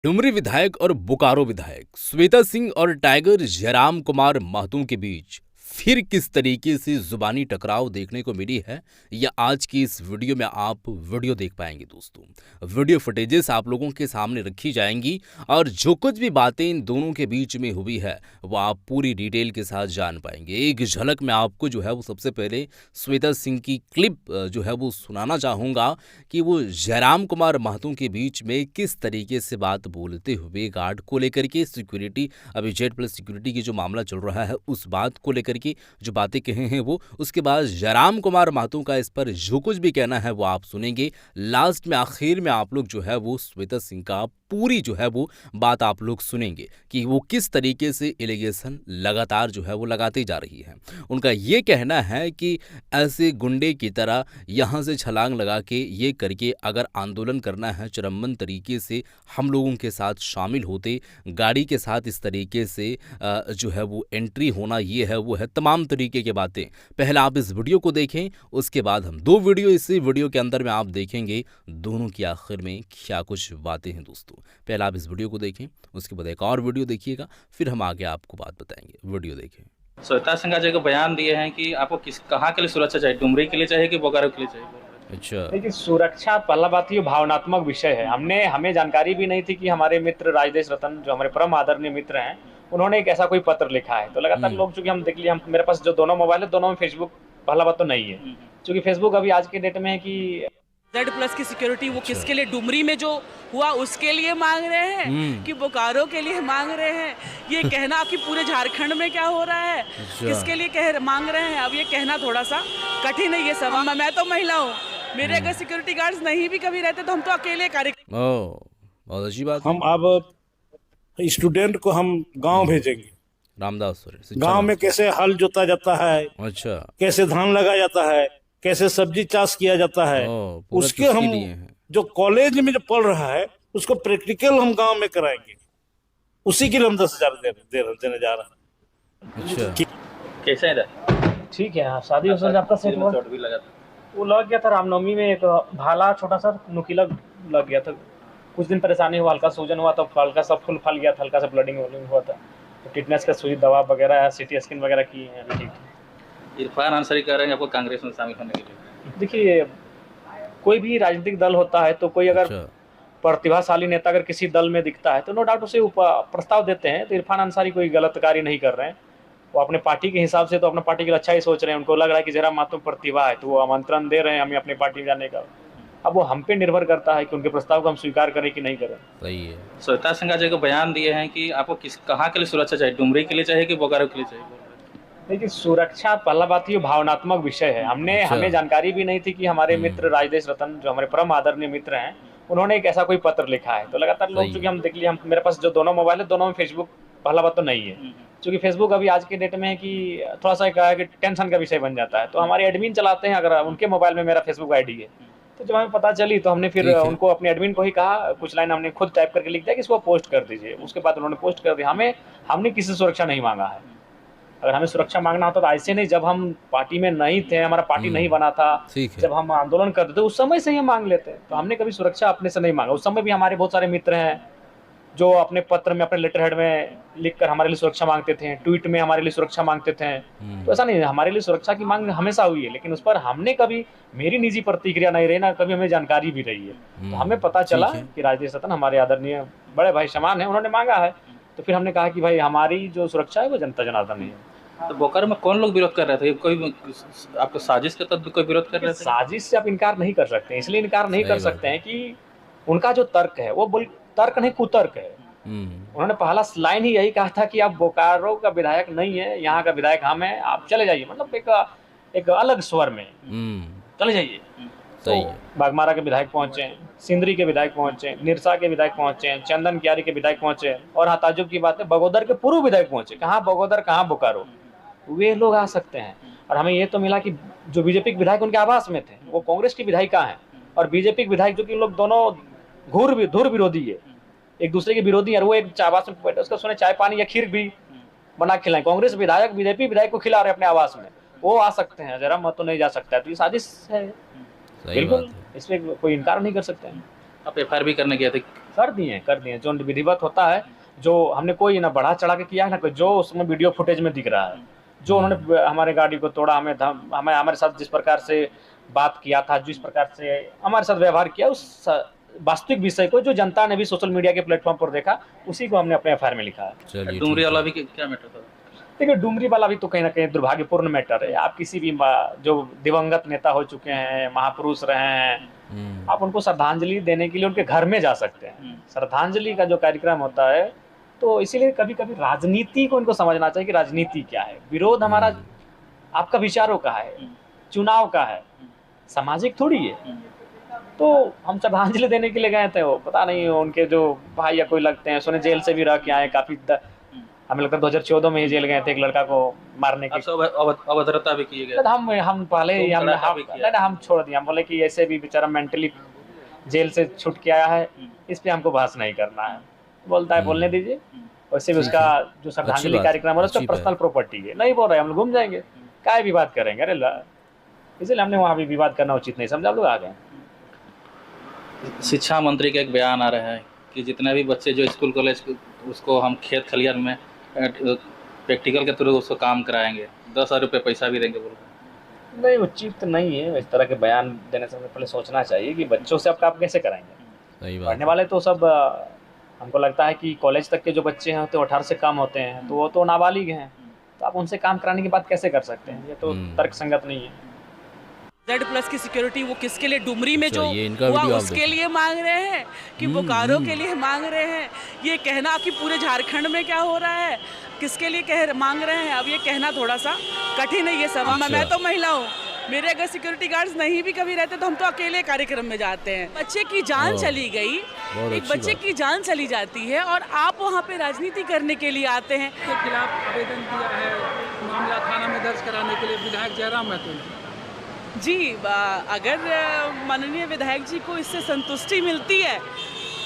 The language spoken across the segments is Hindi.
डुमरी विधायक और बोकारो विधायक श्वेता सिंह और टाइगर जयराम कुमार महतो के बीच फिर किस तरीके से जुबानी टकराव देखने को मिली है, या आज की इस वीडियो में आप वीडियो देख पाएंगे। दोस्तों, वीडियो फुटेजेस आप लोगों के सामने रखी जाएंगी और जो कुछ भी बातें इन दोनों के बीच में हुई है वो आप पूरी डिटेल के साथ जान पाएंगे। एक झलक में आपको जो है वो सबसे पहले श्वेता सिंह की क्लिप जो है वो सुनाना चाहूँगा कि वो जयराम कुमार महतो के बीच में किस तरीके से बात बोलते हुए गार्ड को लेकर के सिक्योरिटी, अभी Z+ सिक्योरिटी की जो मामला चल रहा है उस बात को लेकर के जो बातें कहे हैं वो, उसके बाद जयराम कुमार महतो का इस पर जो कुछ भी कहना है वो आप सुनेंगे। लास्ट में आखिर में आप लोग जो है वो श्वेता सिंह का पूरी जो है वो बात आप लोग सुनेंगे कि वो किस तरीके से एलिगेशन लगातार जो है वो लगाती जा रही है। उनका ये कहना है कि ऐसे गुंडे की तरह यहाँ से छलांग लगा के ये करके अगर आंदोलन करना है चरमबंद तरीके से हम लोगों के साथ शामिल होते, गाड़ी के साथ इस तरीके से जो है वो एंट्री होना ये है वो है, तमाम तरीके की बातें। पहले आप इस वीडियो को देखें, उसके बाद हम दो वीडियो इसी वीडियो के अंदर में आप देखेंगे दोनों की आखिर में क्या कुछ बातें हैं। दोस्तों, पहले आप इस वीडियो को देखें, उसके बाद एक और वीडियो देखिएगा, फिर हम आगे आपको बात बताएंगे। वीडियो देखें। श्वेता सिंह जी को बयान दिए हैं कि आपको कहाँ के लिए सुरक्षा चाहिए, डुमरी के लिए चाहिए कि बोकारो के लिए चाहिए? अच्छा, देखिए, सुरक्षा पहला बात ये भावनात्मक विषय है। हमें जानकारी भी नहीं थी कि हमारे मित्र राजदेश रतन, जो हमारे परम आदरणीय मित्र हैं, उन्होंने एक ऐसा कोई पत्र लिखा है। तो लगातार लोग, चूंकि हम देख लिए, हम मेरे पास जो दोनों मोबाइल है दोनों में फेसबुक पहला बात तो नहीं है, क्योंकि फेसबुक अभी आज के डेट में है कि Z+ की सिक्योरिटी वो किसके लिए, डुमरी में जो हुआ उसके लिए मांग रहे हैं कि बोकारो के लिए मांग रहे हैं? ये कहना कि पूरे झारखंड में क्या हो रहा है किसके लिए मांग रहे हैं, अब ये कहना थोड़ा सा कठिन है। ये सब मैं तो महिला हूँ, मेरे अगर सिक्योरिटी गार्ड्स नहीं भी कभी रहते तो हम तो अकेले कार्य। बहुत अच्छी बात। हम अब स्टूडेंट को हम गांव भेजेंगे। रामदास गांव में कैसे हल जोता जाता है, अच्छा, कैसे धान लगाया जाता है, कैसे सब्जी चाष किया जाता है, उसके हम जो कॉलेज में जो पढ़ रहा है उसको प्रैक्टिकल हम गांव में कराएंगे। उसी के लिए हम 10,000 देने जा रहे हैं। अच्छा, कैसे है? ठीक है। हाँ, शादी उस आपका सेट हुआ? भी लगा था, वो लग गया था रामनवमी में, एक भाला छोटा सा नुकीला लग गया था। कुछ दिन परेशानी हुआ, हल्का सूजन हुआ, तो हल्का सा फूल फल गया था, हल्का सा ब्लडिंग हुआ था। तो टिटनेस का सुई दवा वगैरह, CT स्कैन वगैरह की है। ठीक है। इरफान अंसारी कह रहे हैं आपको कांग्रेस में शामिल होने के लिए। देखिए, कोई भी राजनीतिक दल होता है तो कोई अगर प्रतिभाशाली नेता अगर किसी दल में दिखता है तो नो डाउट उसे प्रस्ताव देते हैं। तो इरफान अंसारी कोई गलत कार्य नहीं कर रहे हैं, वो अपने पार्टी के हिसाब से तो अपने पार्टी के लिए अच्छा ही सोच रहे हैं। उनको लग रहा है कि जयराम महतो प्रतिभा है तो वो आमंत्रण दे रहे हैं हमें अपनी पार्टी में जाने का। अब वो हम पे निर्भर करता है कि उनके प्रस्ताव को हम स्वीकार करें कि नहीं करें। सही है। श्वेता सिंह जी को बयान दिए हैं कि आपको कहाँ के लिए सुरक्षा चाहिए, डुमरी के लिए चाहिए कि बोकारो के लिए चाहिए? देखिए, सुरक्षा पहला बात ये भावनात्मक विषय है। हमें जानकारी भी नहीं थी कि हमारे मित्र राजदेश रतन, जो हमारे परम आदरणीय मित्र हैं, उन्होंने एक ऐसा कोई पत्र लिखा है। तो लगातार लोग, चूंकि हम देख लिए, हम मेरे पास जो दोनों मोबाइल है दोनों में फेसबुक पहला बात तो नहीं है, क्योंकि फेसबुक अभी आज के डेट में है कि थोड़ा सा क्या है कि टेंशन का विषय बन जाता है। तो हमारे एडमिन चलाते हैं, अगर उनके मोबाइल में मेरा फेसबुक ID है, तो जब हमें पता चली तो हमने फिर उनको, अपने एडमिन को ही कहा, कुछ लाइन हमने खुद टाइप करके लिख दिया कि इसको पोस्ट कर दीजिए। उसके बाद उन्होंने पोस्ट कर दिया। हमने किसी से सुरक्षा नहीं मांगा है। अगर हमें सुरक्षा मांगना होता तो ऐसे नहीं, जब हम पार्टी में नहीं थे, हमारा पार्टी नहीं बना था, जब हम आंदोलन करते थे उस समय से ही मांग लेते। तो हमने कभी सुरक्षा अपने से नहीं मांगा। उस समय भी हमारे बहुत सारे मित्र हैं जो अपने पत्र में, अपने लेटर हेड में लिखकर हमारे लिए सुरक्षा मांगते थे, ट्वीट में हमारे लिए सुरक्षा मांगते थे। तो ऐसा नहीं है, हमारे लिए सुरक्षा की मांग हमेशा हुई है, लेकिन उस पर हमने कभी, मेरी निजी प्रतिक्रिया नहीं रही, ना कभी हमें जानकारी भी रही है। तो हमें पता चला कि राजदेश रतन हमारे आदरणीय बड़े भाई समान है, उन्होंने मांगा है, तो फिर हमने कहा कि भाई हमारी जो सुरक्षा है वो जनता जनार्दन नहीं है। तो बोकारो में कौन लोग विरोध कर रहे थे? कोई आपको साजिश के तत्व कोई विरोध कर रहे थे? साजिश से आप इनकार नहीं कर सकते, इसलिए इनकार नहीं कर सकते हैं कि उनका जो तर्क है वो तर्क नहीं, कुतर्क है। उन्होंने पहला लाइन ही यही कहा था कि आप बोकारो का विधायक नहीं है, यहाँ का विधायक हम हैं, आप चले जाइए। मतलब एक अलग स्वर में चले जाइए। तो बागमारा के विधायक पहुंचे, सिंदरी के विधायक पहुंचे, निरसा के विधायक पहुंचे, चंदन कियारी के विधायक पहुंचे, और हाँ, ताज्जुब की बात है, बगोदर के पूर्व विधायक पहुंचे। कहाँ बगोदर, कहाँ बोकारो, वे लोग आ सकते हैं। और हमें ये तो मिला कि जो बीजेपी के विधायक उनके आवास में थे वो कांग्रेस की विधायिका हैं, और बीजेपी के विधायक, जो कि लोग दोनों धुर विरोधी है, एक दूसरे के विरोधी है, वो एक आवास में बैठे, उसका सुने चाय पानी या खीर भी बना खिलाएं। कांग्रेस विधायक बीजेपी विधायक को खिला रहे अपने आवास में, वो आ सकते हैं, जयराम महतो नहीं जा सकता है। तो ये साजिश है, बिल्कुल, इसमें कोई इनकार नहीं कर सकते हैं। आप FIR भी करने गए थे कर दिए जो विधिवत होता है, जो हमने कोई ना बढ़ा चढ़ा के किया है ना, जो उसमें वीडियो फुटेज में दिख रहा है, जो उन्होंने हमारे गाड़ी को तोड़ा, हमारे साथ जिस प्रकार से बात किया था, जिस प्रकार से हमारे साथ व्यवहार किया, उस वास्तविक विषय को जो जनता ने भी सोशल मीडिया के प्लेटफॉर्म पर देखा, उसी को हमने अपने एफआईआर में लिखा है। डुमरी वाला भी क्या मैटर था? देखिए, डुमरी वाला भी तो कहीं ना कहीं दुर्भाग्यपूर्ण मैटर है। आप किसी भी जो दिवंगत नेता हो चुके हैं, महापुरुष रहे हैं, आप उनको श्रद्धांजलि देने के लिए उनके घर में जा सकते हैं। श्रद्धांजलि का जो कार्यक्रम होता है, तो इसीलिए कभी कभी राजनीति को इनको समझना चाहिए कि राजनीति क्या है। विरोध हमारा आपका विचारों का है, चुनाव का है, सामाजिक थोड़ी है। तो हम श्रद्धांजलि देने के लिए गए थे, वो पता नहीं उनके जो भाई या कोई लगते हैं, सुने जेल से भी रह के आए, काफी हमें लगता है 2014 में ही जेल गए थे एक लड़का को मारने की। अभद्रता भी की गई। हम पहले ही हम छोड़ दिए। हम बोले कि ऐसे भी बेचारा मेंटली जेल से छूट के आया है, इस पे हमको बहस नहीं करना है। बोलता है बोलने दीजिए। वैसे भी उसका जो श्रद्धांजलि कार्यक्रम हो रहा है उसका पर्सनल प्रॉपर्टी है, नहीं बोल रहे, हम लोग घूम जाएंगे, क्या विवाद करेंगे। अरे इसलिए हमने वहाँ भी विवाद करना उचित नहीं समझा, लोग आ गए। शिक्षा मंत्री का एक बयान आ रहा है कि जितने भी बच्चे जो स्कूल कॉलेज उसको हम खेत खलियान में प्रैक्टिकल के थ्रू उसको काम कराएंगे, 10,000 रुपये पैसा भी देंगे बोल रहे। नहीं, उचित नहीं है इस तरह के बयान देने से। पहले सोचना चाहिए कि बच्चों से आप काम कैसे कराएंगे। पढ़ने वाले तो सब, हमको लगता है कि कॉलेज तक के जो बच्चे हैं तो 18 से कम होते हैं, तो वो तो नाबालिग हैं, तो आप उनसे काम कराने की बात कैसे कर सकते हैं? ये तो तर्कसंगत नहीं है। Z+ की सिक्योरिटी वो किसके लिए, डुमरी में जो हुआ उसके लिए मांग रहे हैं कि बोकारो के लिए मांग रहे हैं? ये कहना कि पूरे झारखंड में क्या हो रहा है, किसके लिए मांग रहे हैं, अब ये कहना थोड़ा सा कठिन है। ये सवाल मैं तो महिला हूँ, मेरे अगर सिक्योरिटी गार्ड्स नहीं भी कभी रहते तो हम तो अकेले कार्यक्रम में जाते हैं। बच्चे की जान चली गई, एक बच्चे की जान चली जाती है और आप वहाँ पे राजनीति करने के लिए आते हैं। के खिलाफ आवेदन दिया है, मामला थाना में दर्ज कराने के लिए विधायक जयराम महतो जी। अगर माननीय विधायक जी को इससे संतुष्टि मिलती है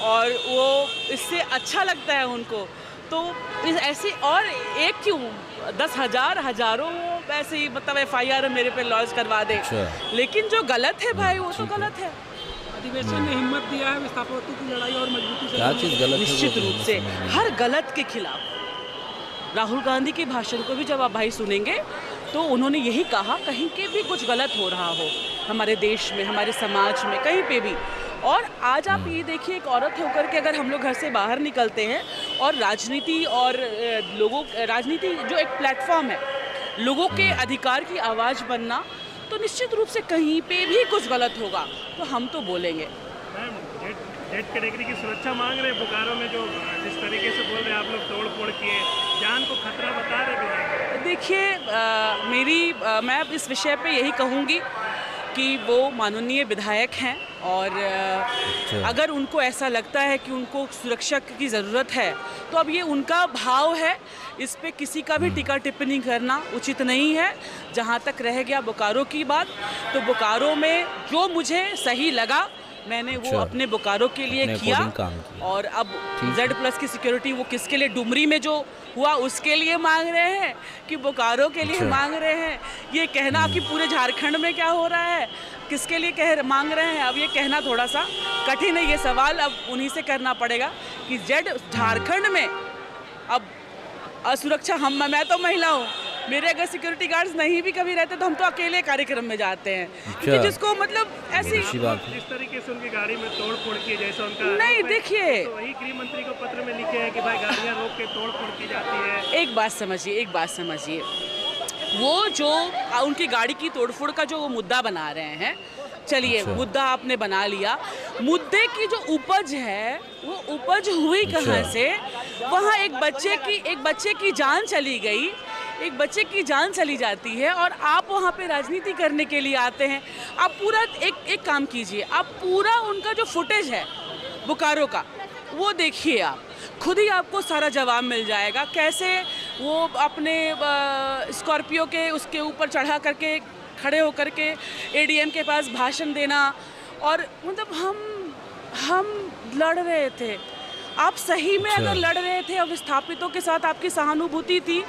और वो इससे अच्छा लगता है उनको, तो ऐसी और एक क्यों 10,000 हजारों ऐसे ही मतलब FIR मेरे पे लॉन्च करवा दे। लेकिन जो गलत है भाई वो तो गलत है। अधिवेशन ने हिम्मत दिया है विस्थापितों की लड़ाई और मजबूती से निश्चित रूप से हर गलत के खिलाफ। राहुल गांधी के भाषण को भी जब आप भाई सुनेंगे तो उन्होंने यही कहा, कहीं के भी कुछ गलत हो रहा हो हमारे देश में, हमारे समाज में, कहीं पे भी। और आज आप ये देखिए, एक औरत होकर के अगर हम लोग घर से बाहर निकलते हैं और राजनीति और राजनीति जो एक प्लेटफॉर्म है लोगों के अधिकार की आवाज़ बनना, तो निश्चित रूप से कहीं पे भी कुछ गलत होगा तो हम तो बोलेंगे। जेड कैटेगरी की सुरक्षा मांग रहे हैं बोकारो में, जो जिस तरीके से बोल रहे हैं आप लोग तोड़ फोड़ किए, जान को खतरा बता रहे हैं। देखिए, मैं इस विषय पे यही कहूँगी कि वो माननीय विधायक हैं और अगर उनको ऐसा लगता है कि उनको सुरक्षा की ज़रूरत है तो अब ये उनका भाव है, इस पे किसी का भी टीका टिप्पणी करना उचित नहीं है। जहाँ तक रह गया बोकारो की बात, तो बोकारो में जो मुझे सही लगा मैंने वो अपने बोकारो के लिए किया। और अब Z+ की सिक्योरिटी वो किसके लिए, डुमरी में जो हुआ उसके लिए मांग रहे हैं कि बोकारो के लिए मांग रहे हैं? ये कहना कि पूरे झारखंड में क्या हो रहा है, किसके लिए मांग रहे हैं? अब ये कहना थोड़ा सा कठिन है। ये सवाल अब उन्हीं से करना पड़ेगा कि झारखंड में अब असुरक्षा, मैं तो महिला हूँ, मेरे अगर सिक्योरिटी गार्ड्स नहीं भी कभी रहते तो हम तो अकेले कार्यक्रम में जाते हैं, क्योंकि जिसको मतलब ऐसी जिस तरीके से उनकी गाड़ी में तोड़ फोड़ की, जैसा उनका नहीं, देखिए तो वही गृह मंत्री को पत्र में लिखे हैं कि भाई गाड़ियां रोक के तोड़ फोड़ की जाती है। एक बात समझिए, वो जो उनकी गाड़ी की तोड़फोड़ का जो वो मुद्दा बना रहे हैं, चलिए मुद्दा आपने बना लिया, मुद्दे की जो उपज है वो उपज हुई कहाँ से? वहाँ एक बच्चे की जान चली गई, एक बच्चे की जान चली जाती है और आप वहाँ पे राजनीति करने के लिए आते हैं। आप पूरा एक काम कीजिए, आप पूरा उनका जो फुटेज है बोकारो का वो देखिए, आप खुद ही आपको सारा जवाब मिल जाएगा। कैसे वो अपने स्कॉर्पियो के उसके ऊपर चढ़ा करके खड़े होकर के ADM के पास भाषण देना, और मतलब हम लड़ रहे थे। आप सही में अगर लड़ रहे थे और विस्थापितों के साथ आपकी सहानुभूति थी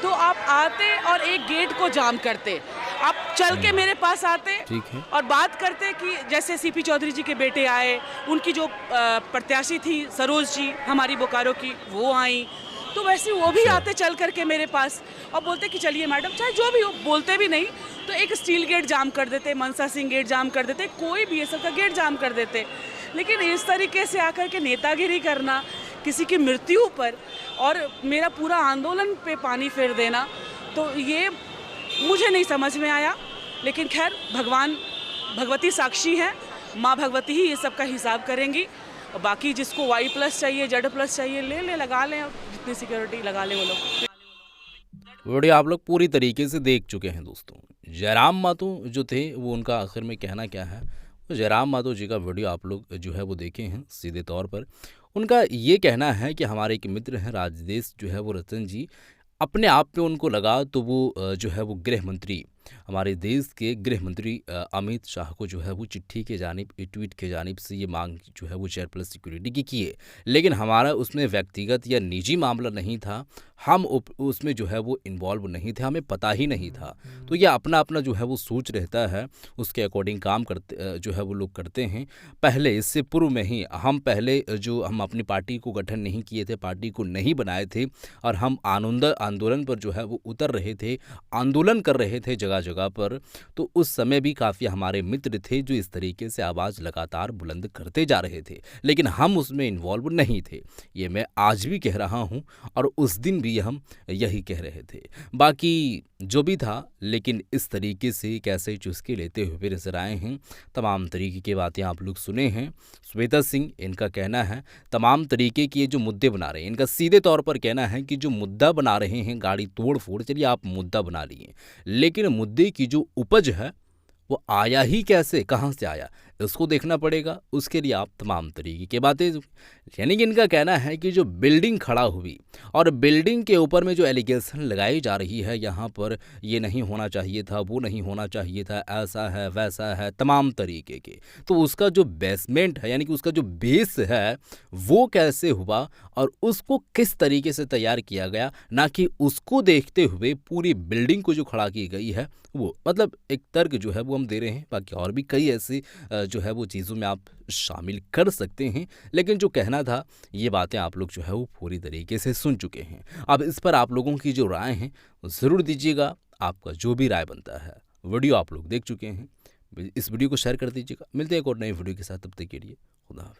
तो आप आते और एक गेट को जाम करते। आप चल के मेरे पास आते ठीक है। और बात करते कि जैसे सीपी चौधरी जी के बेटे आए, उनकी जो प्रत्याशी थी सरोज जी हमारी बोकारो की, वो आई, तो वैसे वो भी आते चल करके मेरे पास और बोलते कि चलिए मैडम, चाहे जो भी हो, बोलते भी नहीं तो एक स्टील गेट जाम कर देते, मनसा सिंह गेट जाम कर देते, कोई भी ये सब का गेट जाम कर देते। लेकिन इस तरीके से आकर के नेतागिरी करना, किसी की मृत्यु पर और मेरा पूरा आंदोलन पे पानी फेर देना, तो ये मुझे नहीं समझ में आया। लेकिन खैर, भगवती साक्षी हैं, माँ भगवती ही ये सब का हिसाब करेंगी। और बाकी जिसको Y+ चाहिए, Z+ चाहिए, ले लगा लें, जितनी सिक्योरिटी लगा लें वो लोग। वीडियो आप लोग पूरी तरीके से देख चुके हैं दोस्तों। जयराम मातो जो थे वो उनका आखिर में कहना क्या है, तो जयराम मातो जी का वीडियो आप लोग जो है वो देखे हैं सीधे तौर पर। उनका ये कहना है कि हमारे एक मित्र हैं राजदेश जो है वो रतन जी, अपने आप पे उनको लगा तो वो जो है वो गृह मंत्री, हमारे देश के गृह मंत्री अमित शाह को जो है वो चिट्ठी के जानिब, ट्वीट के जानिब से ये मांग जो है वो Z+ सिक्योरिटी की किए। लेकिन हमारा उसमें व्यक्तिगत या निजी मामला नहीं था, हम उसमें जो है वो इन्वॉल्व नहीं थे, हमें पता ही नहीं था। तो ये अपना अपना जो है वो सोच रहता है, उसके अकॉर्डिंग काम करते जो है वो लोग करते हैं। पहले इससे पूर्व में ही हम हम अपनी पार्टी को गठन नहीं किए थे, पार्टी को नहीं बनाए थे और हम आंदोलन पर जो है वो उतर रहे थे, आंदोलन कर रहे थे जगह जगह पर। तो उस समय भी काफ़ी हमारे मित्र थे जो इस तरीके से आवाज़ लगातार बुलंद करते जा रहे थे, लेकिन हम उसमें इन्वॉल्व नहीं थे। ये मैं आज भी कह रहा हूँ और उस दिन भी हम यही कह रहे थे। बाकी जो भी था, लेकिन इस तरीके से कैसे चुस्के लेते हुए नजर आए हैं, तमाम तरीके की बातें आप लोग सुने हैं। श्वेता सिंह, इनका कहना है तमाम तरीके के जो मुद्दे बना रहे हैं, इनका सीधे तौर पर कहना है कि जो मुद्दा बना रहे हैं गाड़ी तोड़ फोड़, चलिए आप मुद्दा बना लिए, लेकिन मुद्दे की जो उपज है वो आया ही कैसे, कहाँ से आया, इसको देखना पड़ेगा। उसके लिए आप तमाम तरीके की बातें, यानी कि इनका कहना है कि जो बिल्डिंग खड़ा हुई और बिल्डिंग के ऊपर में जो एलिगेशन लगाई जा रही है, यहाँ पर ये नहीं होना चाहिए था, वो नहीं होना चाहिए था, ऐसा है वैसा है, तमाम तरीके के, तो उसका जो बेसमेंट है, यानी कि उसका जो बेस है वो कैसे हुआ और उसको किस तरीके से तैयार किया गया, ना कि उसको देखते हुए पूरी बिल्डिंग को जो खड़ा की गई है वो, मतलब एक तर्क जो है वो हम दे रहे हैं। बाकी और भी कई ऐसी जो है वो चीज़ों में आप शामिल कर सकते हैं, लेकिन जो कहना था ये बातें आप लोग जो है वो पूरी तरीके से सुन चुके हैं। अब इस पर आप लोगों की जो राय है ज़रूर दीजिएगा, आपका जो भी राय बनता है। वीडियो आप लोग देख चुके हैं, इस वीडियो को शेयर कर दीजिएगा। मिलते हैं एक और नई वीडियो के साथ, तब तक के लिए खुदा हाफिज़।